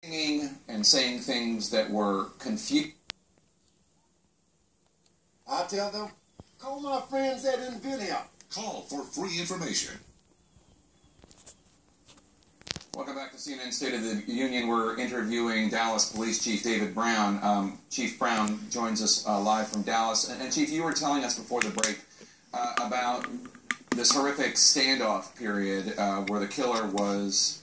singing and saying things that were confusing. I tell them, call my friends that in video. Call for free information. Welcome back to CNN State of the Union. We're interviewing Dallas Police Chief David Brown. Chief Brown joins us live from Dallas. And Chief, you were telling us before the break about this horrific standoff period where the killer was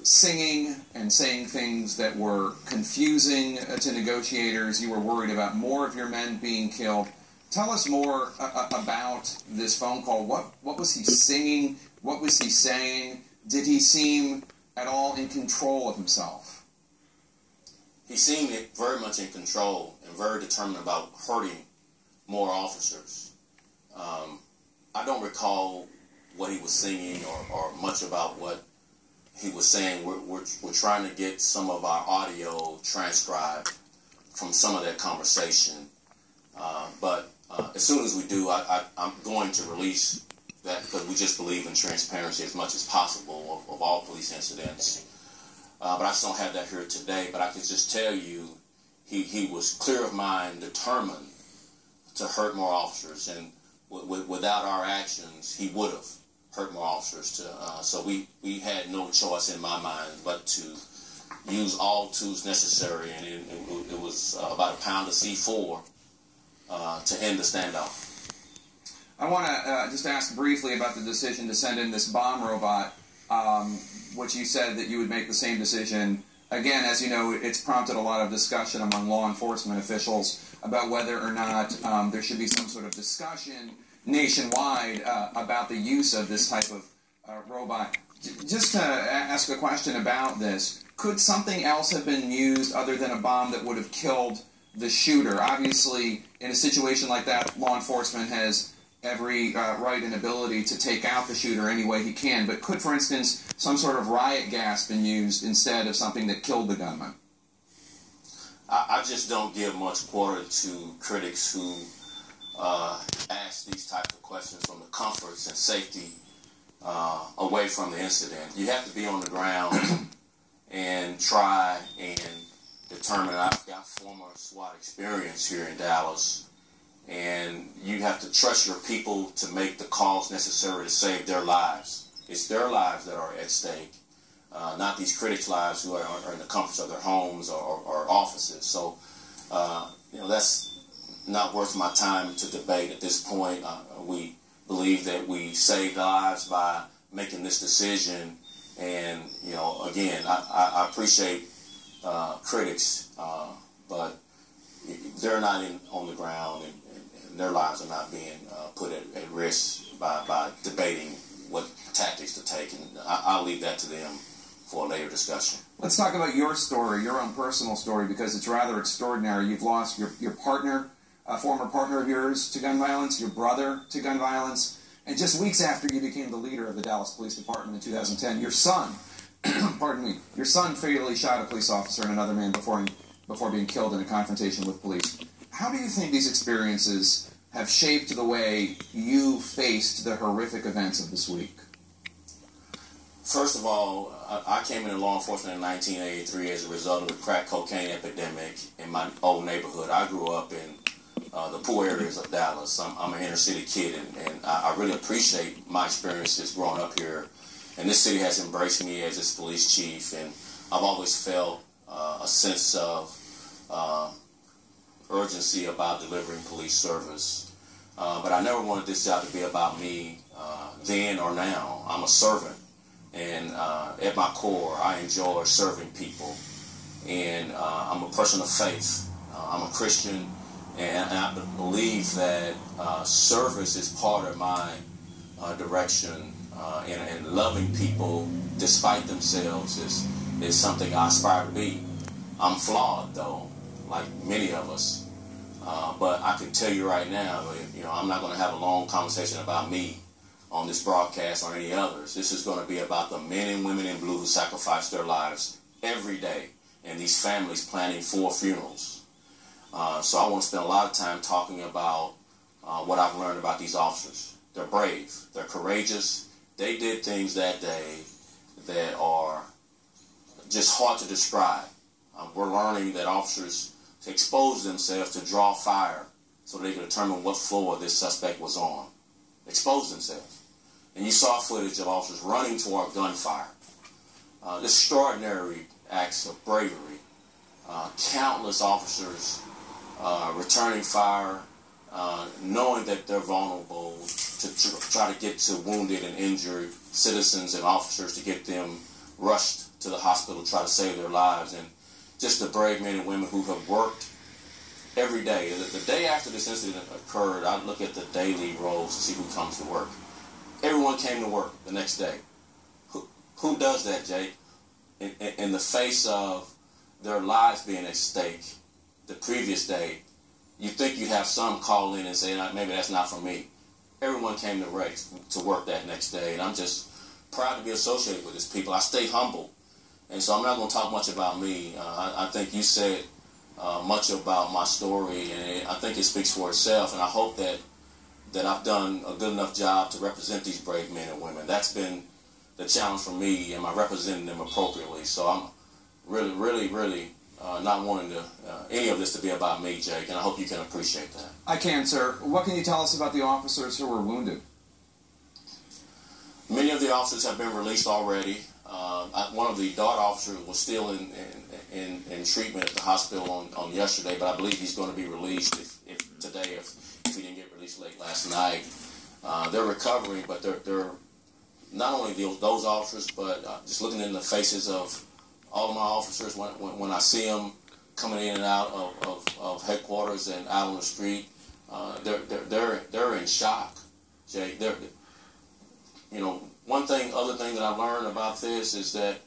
singing and saying things that were confusing to negotiators. You were worried about more of your men being killed. Tell us more about this phone call. What was he singing? What was he saying? Did he seem at all in control of himself? He seemed very much in control and very determined about hurting more officers. I don't recall what he was singing or much about what he was saying. We're trying to get some of our audio transcribed from some of that conversation. But as soon as we do, I'm going to release that because we just believe in transparency as much as possible of all police incidents. But I just don't have that here today. But I can just tell you he was clear of mind, determined to hurt more officers. And without our actions, he would have hurt more officers. So we had no choice in my mind but to use all tools necessary. And it was about a pound of C4 to end the standoff. I want to just ask briefly about the decision to send in this bomb robot, which you said that you would make the same decision. Again, as you know, it's prompted a lot of discussion among law enforcement officials about whether or not there should be some sort of discussion nationwide about the use of this type of robot. Just to ask a question about this, could something else have been used other than a bomb that would have killed the shooter? Obviously, in a situation like that, law enforcement has every right and ability to take out the shooter any way he can, but could, for instance, some sort of riot gas been used instead of something that killed the gunman? I just don't give much quarter to critics who ask these types of questions from the comforts and safety away from the incident. You have to be on the ground and try and determine. I've got former SWAT experience here in Dallas. And you have to trust your people to make the calls necessary to save their lives. It's their lives that are at stake, not these critics' lives who are in the comforts of their homes or offices. So, that's not worth my time to debate at this point. We believe that we saved lives by making this decision. And, again, I appreciate critics, but they're not on the ground and their lives are not being put at risk by debating what tactics to take. And I'll leave that to them for a later discussion. Let's talk about your story, your own personal story, because it's rather extraordinary. You've lost your partner, a former partner of yours, to gun violence, your brother to gun violence, and just weeks after you became the leader of the Dallas Police Department in 2010, your son, pardon me, your son fatally shot a police officer and another man before being killed in a confrontation with police. How do you think these experiences have shaped the way you faced the horrific events of this week? First of all, I came into law enforcement in 1983 as a result of the crack cocaine epidemic in my old neighborhood. I grew up in the poor areas of Dallas. I'm an inner city kid, and I really appreciate my experiences growing up here. And this city has embraced me as its police chief, and I've always felt a sense of urgency about delivering police service. But I never wanted this job to be about me then or now. I'm a servant. And at my core, I enjoy serving people. And I'm a person of faith. I'm a Christian. And I believe that service is part of my direction. And loving people despite themselves is something I aspire to be. I'm flawed, though, like many of us. But I can tell you right now, I'm not going to have a long conversation about me on this broadcast or any others. This is going to be about the men and women in blue who sacrifice their lives every day, and these families planning 4 funerals. So I want to spend a lot of time talking about what I've learned about these officers. They're brave. They're courageous. They did things that day that are just hard to describe. We're learning that officers expose themselves to draw fire so they could determine what floor this suspect was on. Expose themselves. And you saw footage of officers running toward gunfire. Extraordinary acts of bravery. Countless officers returning fire, knowing that they're vulnerable, to try to get to wounded and injured citizens and officers, to get them rushed to the hospital, try to save their lives. And just the brave men and women who have worked every day. The day after this incident occurred, I look at the daily rolls to see who comes to work. Everyone came to work the next day. Who does that, Jake? In the face of their lives being at stake the previous day, you think you have some call in and say, maybe that's not for me. Everyone came to work that next day, and I'm just proud to be associated with these people. I stay humble, and so I'm not going to talk much about me. I think you said much about my story, and I think it speaks for itself, and I hope that I've done a good enough job to represent these brave men and women. That's been the challenge for me. Am I representing them appropriately? So I'm really not wanting any of this to be about me, Jake, and I hope you can appreciate that. I can, sir. What can you tell us about the officers who were wounded? Many of the officers have been released already. One of the DART officers was still in treatment at the hospital on yesterday, but I believe he's going to be released today if he didn't get released late last night. They're recovering, but they're not only those officers, but just looking in the faces of all of my officers when I see them coming in and out of headquarters and out on the street, they're in shock, Jake. Other thing that I learned about this is that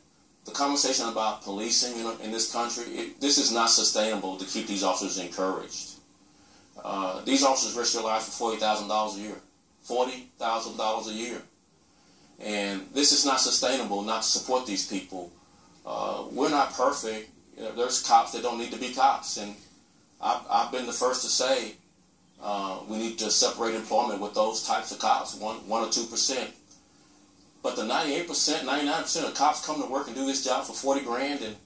the conversation about policing in this country, this is not sustainable to keep these officers encouraged. These officers risk their lives for $40,000 a year. $40,000 a year. And this is not sustainable not to support these people. We're not perfect. There's cops that don't need to be cops. And I've been the first to say we need to separate employment with those types of cops, 1 or 2%. But the 98%, 99% of cops come to work and do this job for 40 grand and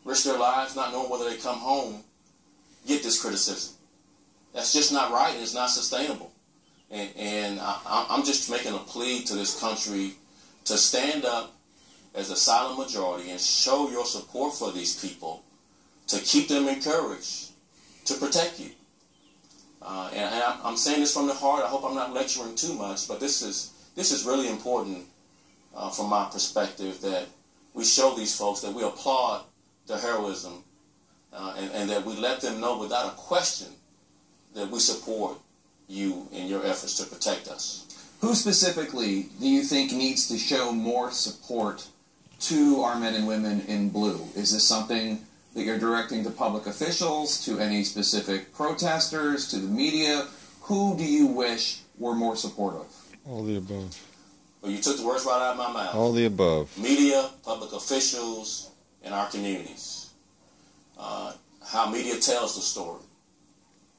risk their lives not knowing whether they come home, get this criticism. That's just not right, and it's not sustainable. And I'm just making a plea to this country to stand up as a silent majority and show your support for these people, to keep them encouraged, to protect you. And I'm saying this from the heart. I hope I'm not lecturing too much, but this is really important from my perspective, that we show these folks that we applaud their heroism and that we let them know without a question that we support you in your efforts to protect us. Who specifically do you think needs to show more support to our men and women in blue? Is this something that you're directing to public officials, to any specific protesters, to the media? Who do you wish were more supportive? All the above. Well, you took the words right out of my mouth. All the above. Media, public officials, and our communities. How media tells the story.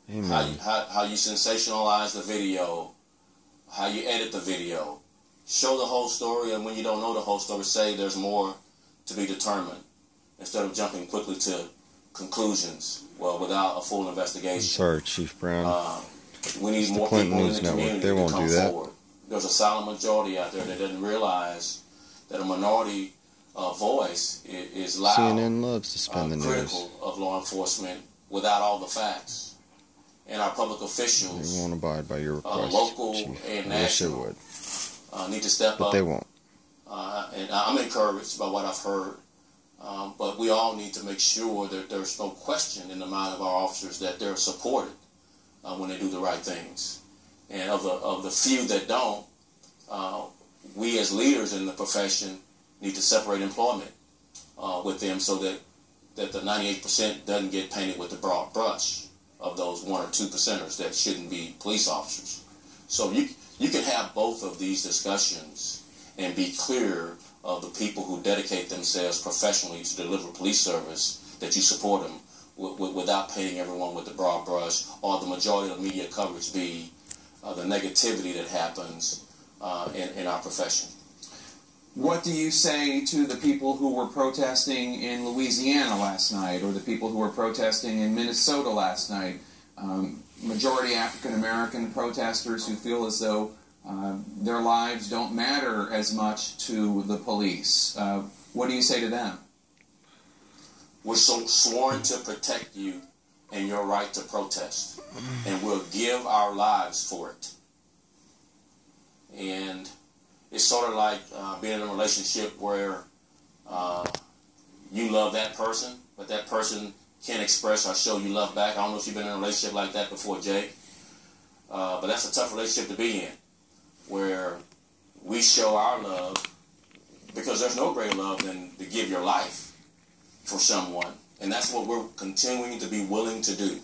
Amen. How you sensationalize the video, how you edit the video. Show the whole story, and when you don't know the whole story, say there's more to be determined, instead of jumping quickly to conclusions, without a full investigation. I'm sorry, Chief Brown. We need it's more the Clinton people News in the Network. community They won't to come do that. forward. There's a silent majority out there that doesn't realize that a minority voice is loud, CNN loves to spin the news. critical of law enforcement without all the facts. And our public officials, They won't abide by your request, local Chief. and I wish they national, would, need to step but up. they won't. And I'm encouraged by what I've heard. But we all need to make sure that there's no question in the mind of our officers that they're supported when they do the right things. And of the few that don't, we as leaders in the profession need to separate employment with them so that the 98% doesn't get painted with the broad brush of those 1 or 2%ers that shouldn't be police officers. So you can have both of these discussions and be clear of the people who dedicate themselves professionally to deliver police service, that you support them without painting everyone with the broad brush, or the majority of the media coverage be the negativity that happens in our profession. What do you say to the people who were protesting in Louisiana last night, or the people who were protesting in Minnesota last night? Majority African American protesters who feel as though their lives don't matter as much to the police. What do you say to them? We're so sworn to protect you and your right to protest, and we'll give our lives for it. And it's sort of like being in a relationship where you love that person, but that person can't express or show you love back. I don't know if you've been in a relationship like that before, Jake, but that's a tough relationship to be in, where we show our love, because there's no greater love than to give your life for someone, and that's what we're continuing to be willing to do.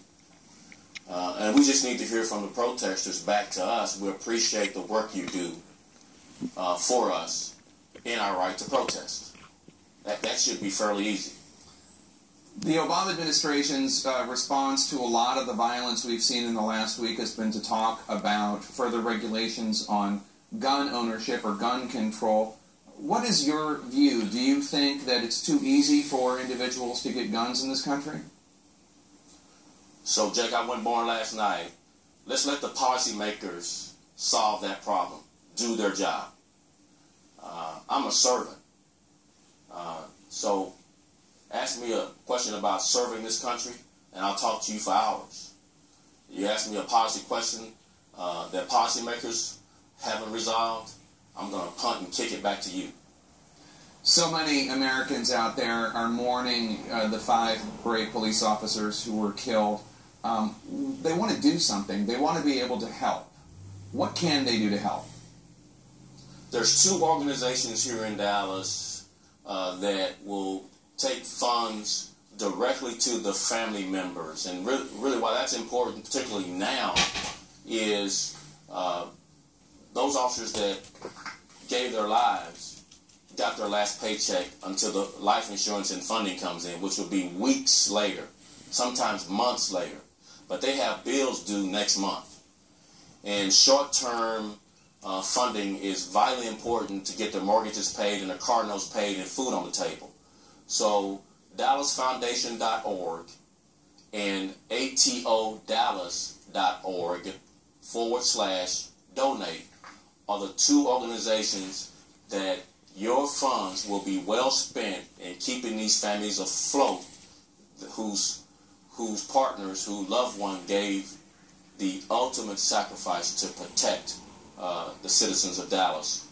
And we just need to hear from the protesters back to us. We appreciate the work you do for us in our right to protest. That should be fairly easy. The Obama administration's response to a lot of the violence we've seen in the last week has been to talk about further regulations on gun ownership or gun control. What is your view? Do you think that it's too easy for individuals to get guns in this country? So, Jake, I wasn't born last night. Let's let the policymakers solve that problem, do their job. I'm a servant. So ask me a question about serving this country, and I'll talk to you for hours. You ask me a policy question that policymakers haven't resolved, I'm going to punt and kick it back to you. So many Americans out there are mourning the 5 brave police officers who were killed. They want to do something. They want to be able to help. What can they do to help? There's 2 organizations here in Dallas that will take funds directly to the family members. And really why that's important, particularly now, is those officers that gave their lives got their last paycheck until the life insurance and funding comes in, which will be weeks later, sometimes months later. But they have bills due next month. And short-term funding is vitally important to get their mortgages paid and their car notes paid and food on the table. So DallasFoundation.org and ATODallas.org/donate are the 2 organizations that your funds will be well spent in keeping these families afloat whose partners, whose loved one gave the ultimate sacrifice to protect the citizens of Dallas.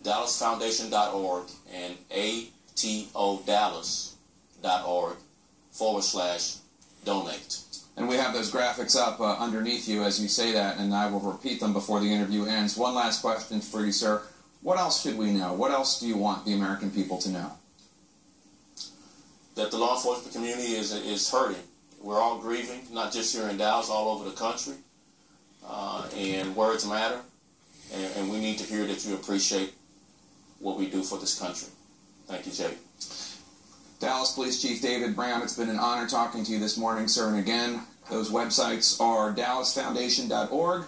DallasFoundation.org and ATODallas.org/donate. And we have those graphics up underneath you as you say that, and I will repeat them before the interview ends. One last question for you, sir. What else should we know? What else do you want the American people to know? That the law enforcement community is hurting. We're all grieving, not just here in Dallas, all over the country. And words matter. And we need to hear that you appreciate what we do for this country. Thank you, Jake. Dallas Police Chief David Brown, it's been an honor talking to you this morning, sir. And again, those websites are DallasFoundation.org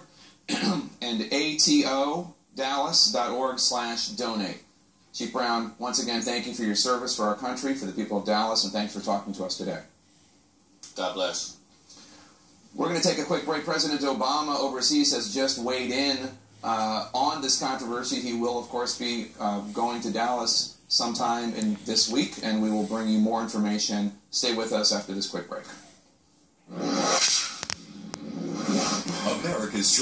and ATODallas.org/donate. Chief Brown, once again, thank you for your service for our country, for the people of Dallas, and thanks for talking to us today. God bless. We're going to take a quick break. President Obama overseas has just weighed in on this controversy. He will, of course, be going to Dallas sometime in this week, and we will bring you more information. Stay with us after this quick break.